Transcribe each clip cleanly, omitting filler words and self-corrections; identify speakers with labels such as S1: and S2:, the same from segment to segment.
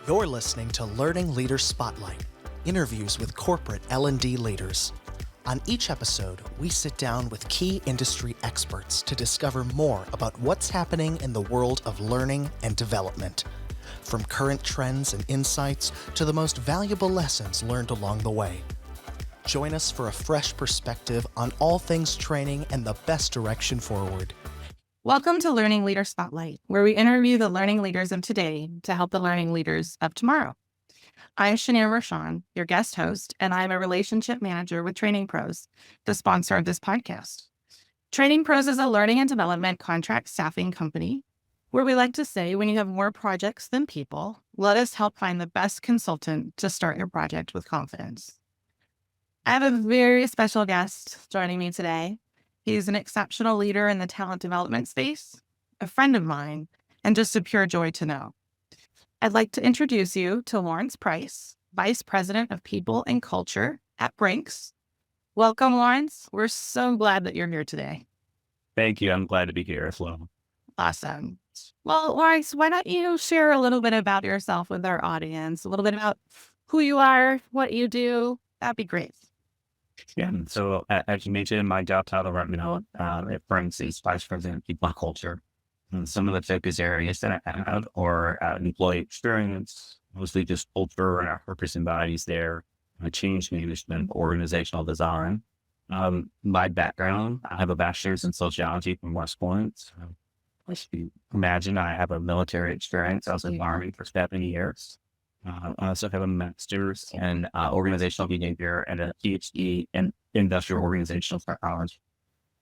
S1: You're listening to Learning Leader Spotlight, interviews with corporate L&D leaders. On each episode, we sit down with key industry experts to discover more about what's happening in the world of learning and development, from current trends and insights to the most valuable lessons learned along the way. Join us for a fresh perspective on all things training and the best direction forward.
S2: Welcome to Learning Leader Spotlight, where we interview the learning leaders of today to help the learning leaders of tomorrow. I'm Shania Roshan, your guest host, and I'm a relationship manager with Training Pros, the sponsor of this podcast. Training Pros is a learning and development contract staffing company where we like to say, when you have more projects than people, let us help find the best consultant to start your project with confidence. I have a very special guest joining me today. He's an exceptional leader in the talent development space, a friend of mine, and just a pure joy to know. I'd like to introduce you to Lawrence Price, Vice President of People and Culture at Brink. Welcome, Lawrence. We're so glad that you're here today.
S3: Thank you. I'm glad to be here as well.
S2: Awesome. Well, Lawrence, why don't you share a little bit about yourself with our audience, a little bit about who you are, what you do? That'd be great.
S3: Yeah. So as you mentioned, my job title right now at Brink is Vice President of People and Culture. And some of the focus areas that I have are employee experience, mostly just culture and our purpose and values there, change management, organizational design. My background, I have a bachelor's in sociology from West Point. As you imagine, I have a military experience. I was in the Army for 7 years. I also have a master's in organizational behavior and a PhD in industrial organizational psychology.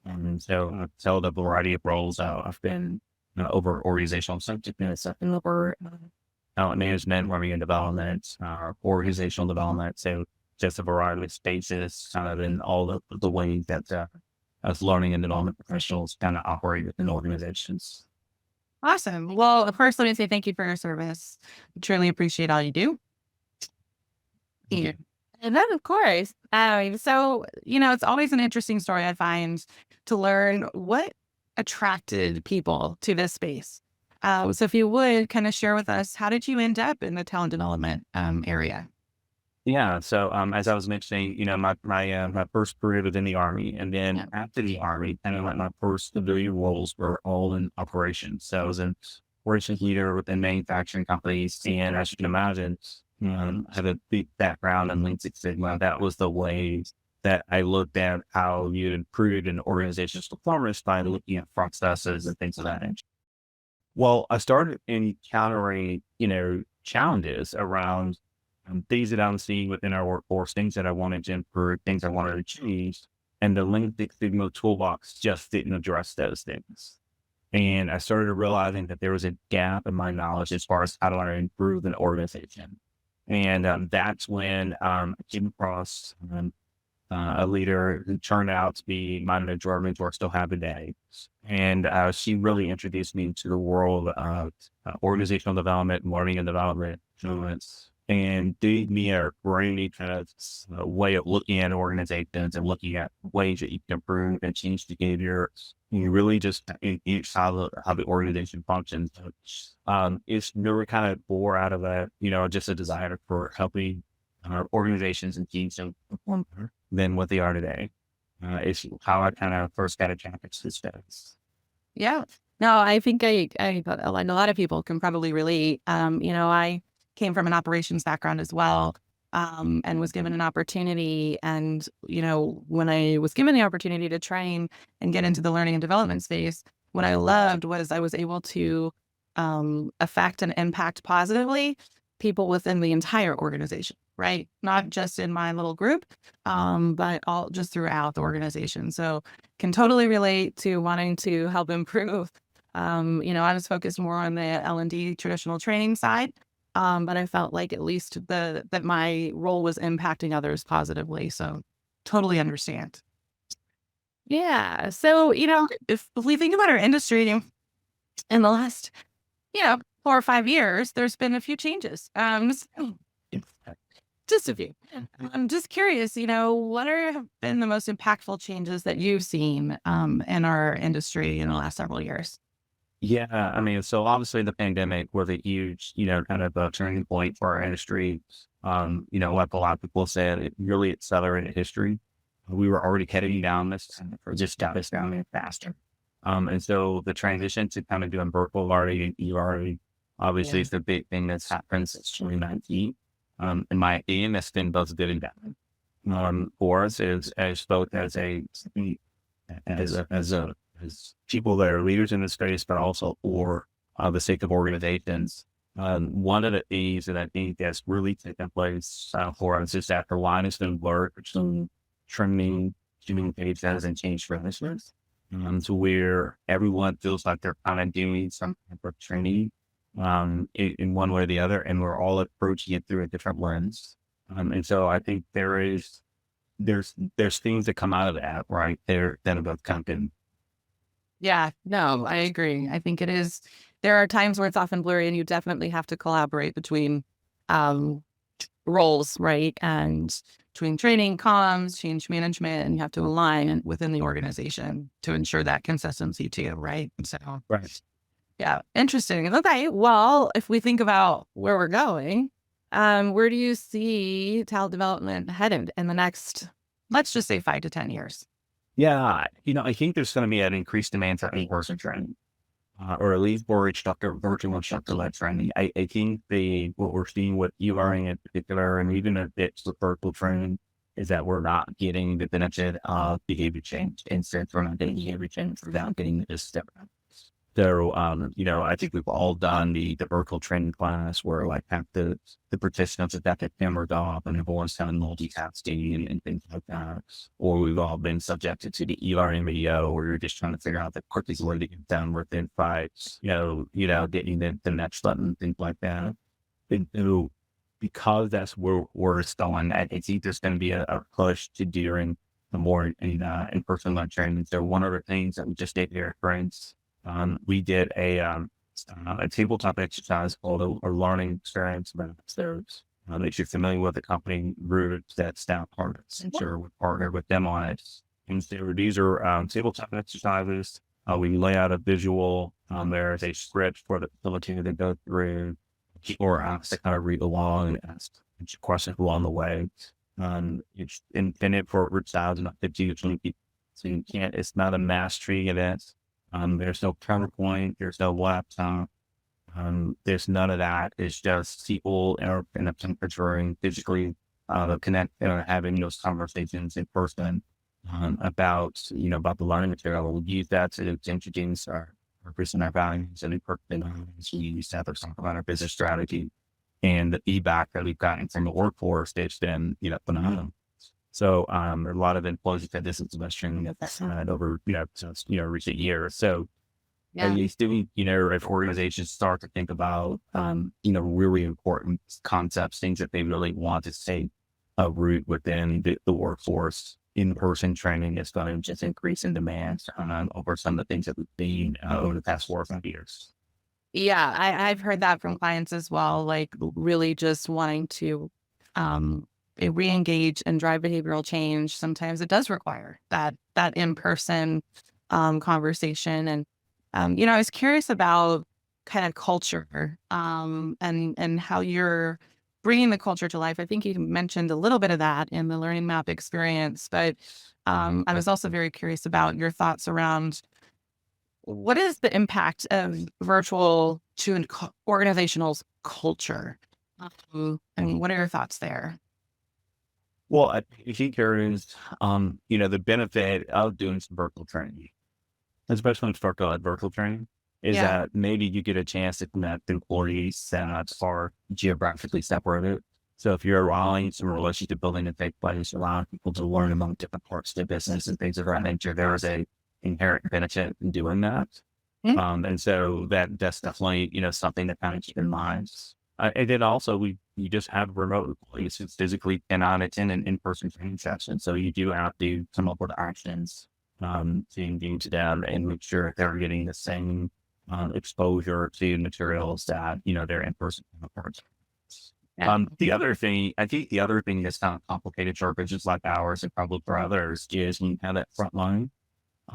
S3: And so I've held a variety of roles. I've been over organizational effectiveness, I've been over talent management, learning and development, organizational development. So just a variety of spaces, kind of in all the ways that us learning and development professionals kind of operate within organizations.
S2: Awesome. Well, first, let me say thank you for your service. I truly appreciate all you do. Yeah. And then, of course, so, it's always an interesting story, I find, to learn what attracted people to this space. So if you would kind of share with us, how did you end up in the talent development area?
S3: Yeah. So as I was mentioning, my first career was in the Army, and then after the Army, kind of like my first civilian roles were all in operations. So I was an operations leader within manufacturing companies, and as you can imagine, I have a big background in Lean Six Sigma. That was the way that I looked at how you improve an organization's performance by looking at processes and things of that nature. Well, I started encountering, challenges around things that I'm seeing within our workforce, things that I wanted to improve, things I wanted to change. And the Lean Six Sigma toolbox just didn't address those things. And I started realizing that there was a gap in my knowledge as far as how do I improve an organization. And that's when I came across a leader who turned out to be my mentor I still have today. And she really introduced me to the world of organizational development, learning and development, and gave me a great kind of way of looking at organizations and looking at ways that you can improve and change behavior. You really just engage how the organization functions. It's never kind of bore out of that, just a desire for helping organizations and teams to perform better than what they are today. It's how I kind of first got attracted to this space.
S2: Yeah. No, I think I a lot of people can probably relate. I came from an operations background as well, and was given an opportunity. And, when I was given the opportunity to train and get into the learning and development space, what I loved was I was able to affect and impact positively people within the entire organization, right? Not just in my little group, but all just throughout the organization. So can totally relate to wanting to help improve. I was focused more on the L&D traditional training side. But I felt like at least that my role was impacting others positively. So totally understand. Yeah. So, if we think about our industry in the last, 4 or 5 years, there's been a few changes. Just a few. I'm just curious, what have been the most impactful changes that you've seen in our industry in the last several years?
S3: Yeah, I mean, so obviously the pandemic was a huge, kind of a turning point for our industry. Like a lot of people said, it really accelerated history. We were already heading down this, or just got us down it faster. And so the transition to kind of doing virtual learning and e-learning, obviously,
S2: Yeah.
S3: is the big thing that's happened since 2019. In my opinion, that's been both good and bad. For us as both as people that are leaders in the space, but also for the sake of organizations. One of the things that I think that's really taken place for us is that the line has been blurred between training, communications, and change management, to where everyone feels like they're kind of doing some type of training in one way or the other, and we're all approaching it through a different lens. And so I think there's things that come out of that, right? There that have both come in.
S2: Yeah, no, I agree. I think it is. There are times where it's often blurry, and you definitely have to collaborate between um, roles, right? And between training, comms, change management, and you have to align within the organization to ensure that consistency too, right? So,
S3: Right.
S2: yeah, interesting. Okay, well, if we think about where we're going, where do you see talent development headed in the next, let's just say 5 to 10 years?
S3: Yeah, I think there's going to be an increased demand for in-person training, or at least for virtual instructor-led training. I think what we're seeing with e-learning in particular, and even if it's the virtual training, is that we're not getting the benefit of behavior change. Instead, we're not getting behavior change without getting this step. So, I think we've all done the virtual training class where like half the participants have got their cameras off and everyone's kind of multitasking and things like that. Or we've all been subjected to the e-learning video where you're just trying to figure out the quickest way to get done within five, getting the next button, things like that. And so because that's where it's going, I think there's going to be a push to doing the more in-person led training. So one of the things that we just did here at Brink, we did a tabletop exercise called a learning experience maps. If you're familiar with the company Roots, that's down part of Accenture, we partnered with them on it. And so these are tabletop exercises. We lay out a visual. There's a script for the facilitator to go through. People are asked to kind of read along and ask questions along the way. It's intended for group size, not 50 to 20 people. So it's not a mastery event. There's no PowerPoint, there's no laptop, there's none of that. It's just people are in a temperature and physically connect, having those conversations in person about the learning material. We'll use that to introduce our present our values and we use that to talk about our business strategy. And the feedback that we've gotten from the workforce, it's been, phenomenal. So, a lot of employees said this is the best training that they've had over, since, recent years. So,
S2: Yeah.
S3: you still, if organizations start to think about, really important concepts, things that they really want to take a root within the workforce, in-person training is going to just increase in demand over some of the things that we've seen over the past 4 or 5 years.
S2: Yeah, I've heard that from clients as well, like really just wanting to re-engage and drive behavioral change. Sometimes it does require that in-person conversation. And I was curious about kind of culture and how you're bringing the culture to life. I think you mentioned a little bit of that in the learning map experience, but I was also very curious about your thoughts around what is the impact of virtual to an organizational culture? And what are your thoughts there?
S3: Well, I think there is, the benefit of doing some virtual training, especially when it's virtual training, is
S2: Yeah.
S3: that maybe you get a chance to connect employees that are geographically separated. So if you're allowing some relationship building to take place, allowing people to learn among different parts of the business and things of that nature, there is a inherent benefit in doing that.
S2: Mm.
S3: And so that's definitely, something to kind of keep in mind. And then also you just have remote employees who physically cannot attend an in-person training session. So you do have to come up with actions to engage them and make sure they're getting the same exposure to materials that, their in-person counterparts.
S2: Yeah.
S3: I think the other thing that's kind of complicated for business like ours and probably for others is when you have that front line.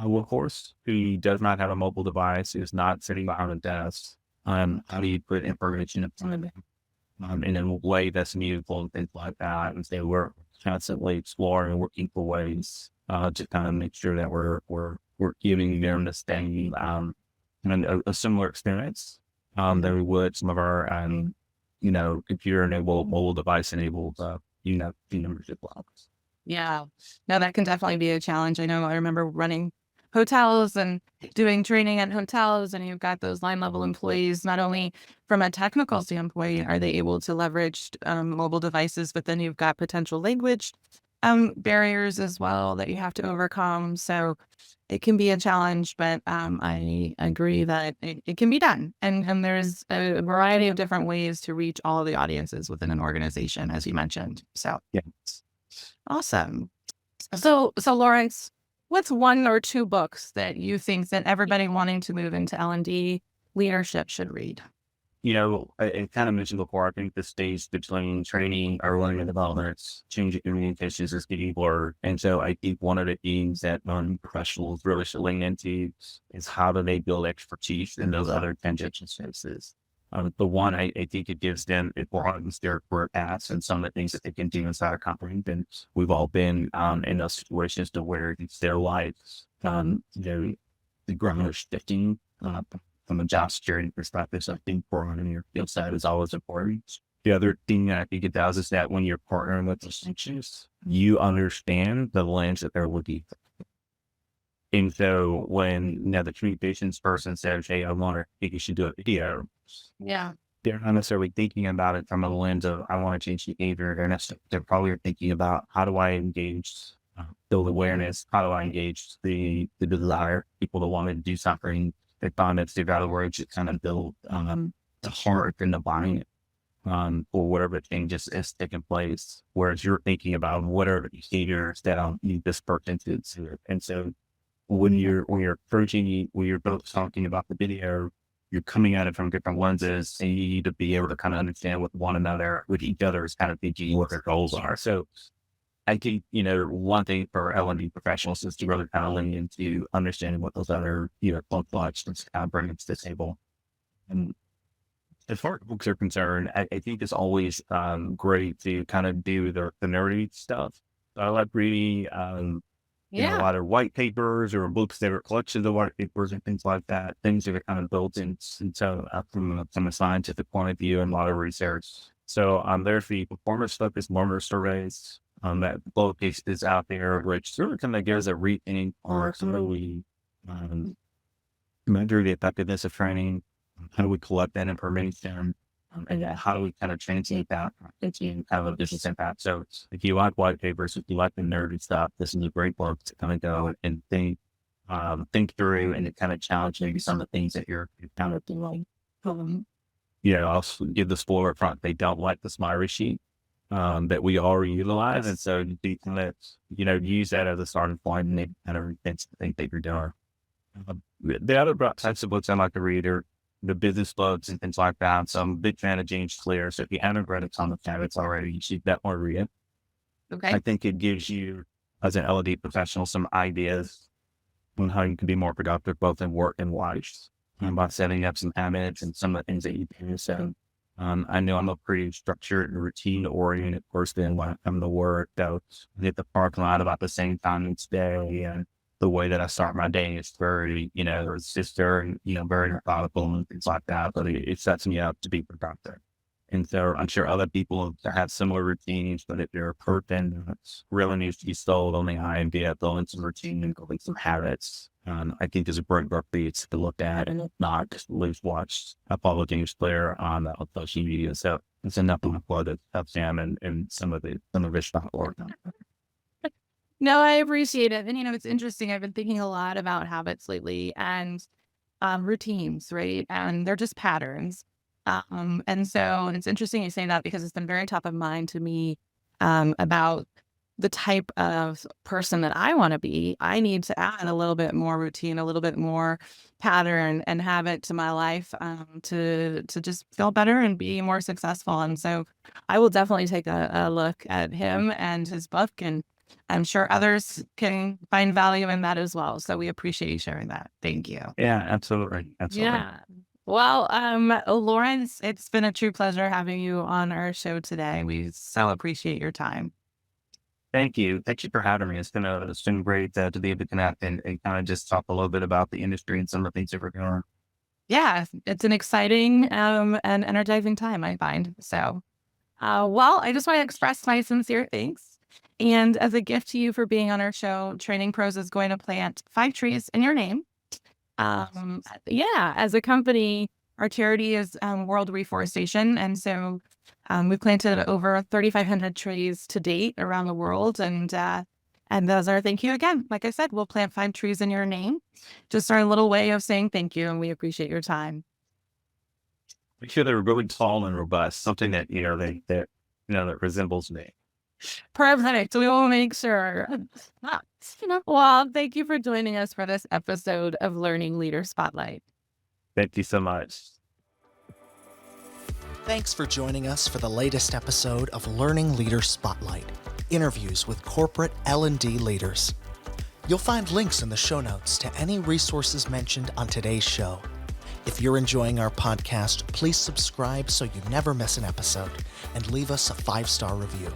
S3: workforce who does not have a mobile device, is not sitting behind a desk. How do you put information in front of them in a way that's meaningful and things like that? And so we're constantly exploring and working for ways to kind of make sure that we're giving them the same and a similar experience that we would some of our computer enabled, mobile device enabled team membership blocks.
S2: Yeah. No, that can definitely be a challenge. I remember running hotels and doing training at hotels, and you've got those line level employees. Not only from a technical standpoint are they able to leverage mobile devices, but then you've got potential language barriers as well that you have to overcome. So it can be a challenge, but I agree that it can be done. And there's a variety of different ways to reach all of the audiences within an organization, as you mentioned. So
S3: Yeah.
S2: awesome. So Lawrence, what's one or two books that you think that everybody wanting to move into L&D leadership should read?
S3: I kind of mentioned before, I think the stage between training or learning and development, changing communications is getting blurred. And so I think one of the things that professionals really should lean into is how do they build expertise in those other tangential spaces. The one, I think it gives them, it broadens their career paths and some of the things that they can do inside a company. And we've all been in those situations to where it's their lives, the ground is shifting from a job security perspective. So I think broadening your skill set is always important. The other thing that I think it does is that when you're partnering with distinctions, you understand the lens that they're looking for. And so when the communications person says, hey, I think you should do a video.
S2: Yeah.
S3: They're not necessarily thinking about it from a lens of, I want to change behavior. They're probably thinking about how do I engage, build awareness? How do I engage the desire, people to want to do something? They found that they've got to work to kind of build the heart and the buying for whatever changes is taking place. Whereas you're thinking about what are the behaviors that I'll need this person to do. And so when you're approaching, when you're both talking about the video, you're coming at it from different lenses, and you need to be able to kind of understand with one another, with each other, is kind of thinking what their goals are. So I think, one thing for L&D professionals is to really kind of lean into understanding what those other, functions kind of bring to the table. And as far as books are concerned, I think it's always great to kind of do the nerdy stuff. So I like reading, a lot of white papers or books that are collections of white papers and things like that, things that are kind of built in. And so from a scientific point of view and a lot of research. So there's the performance-focused learner surveys. That both is out there, which sort of kind of gives a rethink or really measure the effectiveness of training. How do we collect that information? And how do we kind of translate that into have a business impact? So if you like white papers, if you like the nerdy stuff, this is a great book to kind of go and think through and kind of challenge maybe some of the things that you're kind of doing. I'll give the spoiler up front. They don't like the Smiley sheet. That we already utilize. And so you can use that as a starting point and they kind of rethink the thing that you're doing. The other types of books I like to read are the business books and things like that. So I'm a big fan of James Clear. So if you haven't read a ton of habits already, you should definitely read it.
S2: Okay.
S3: I think it gives you, as an L&D professional, some ideas on how you can be more productive, both in work and life, by setting up some habits and some of the things that you do. So I know I'm a pretty structured and routine-oriented person when I come to work. So I hit the parking lot about the same time each day, and the way that I start my day is very, it's just very, very methodical and things like that. But it sets me up to be productive. And so I'm sure other people have similar routines, but if you're a person that really needs to be sold on the idea of building some routine and building some habits, I think there's a great book for you to look at and not just loose watch. I follow James Clear on social media. So it's enough to plug it up Sam and some of his stuff.
S2: No, I appreciate it. And, it's interesting. I've been thinking a lot about habits lately and routines, right? And they're just patterns. And so it's interesting you say that because it's been very top of mind to me about the type of person that I want to be. I need to add a little bit more routine, a little bit more pattern and habit to my life to just feel better and be more successful. And so I will definitely take a look at him and his book and I'm sure others can find value in that as well. So we appreciate you sharing that. Thank you.
S3: Yeah, absolutely. Absolutely.
S2: Yeah. Well, Lawrence, it's been a true pleasure having you on our show today. We so appreciate your time.
S3: Thank you. Thank you for having me. It's been great to be able to connect and kind of just talk a little bit about the industry and some of the things that we're doing.
S2: Yeah, it's an exciting and energizing time, I find. So, well, I just want to express my sincere thanks. And as a gift to you for being on our show, Training Pros is going to plant 5 trees in your name. Yeah, as a company, our charity is World Reforestation. And so we've planted over 3,500 trees to date around the world. And those are thank you again. Like I said, we'll plant 5 trees in your name. Just our little way of saying thank you. And we appreciate your time.
S3: Make sure they're really tall and robust, something that, that resembles me.
S2: Perfect. We will make sure. Well, thank you for joining us for this episode of Learning Leader Spotlight.
S3: Thank you so much.
S1: Thanks for joining us for the latest episode of Learning Leader Spotlight, interviews with corporate L&D leaders. You'll find links in the show notes to any resources mentioned on today's show. If you're enjoying our podcast, please subscribe so you never miss an episode and leave us a 5-star review.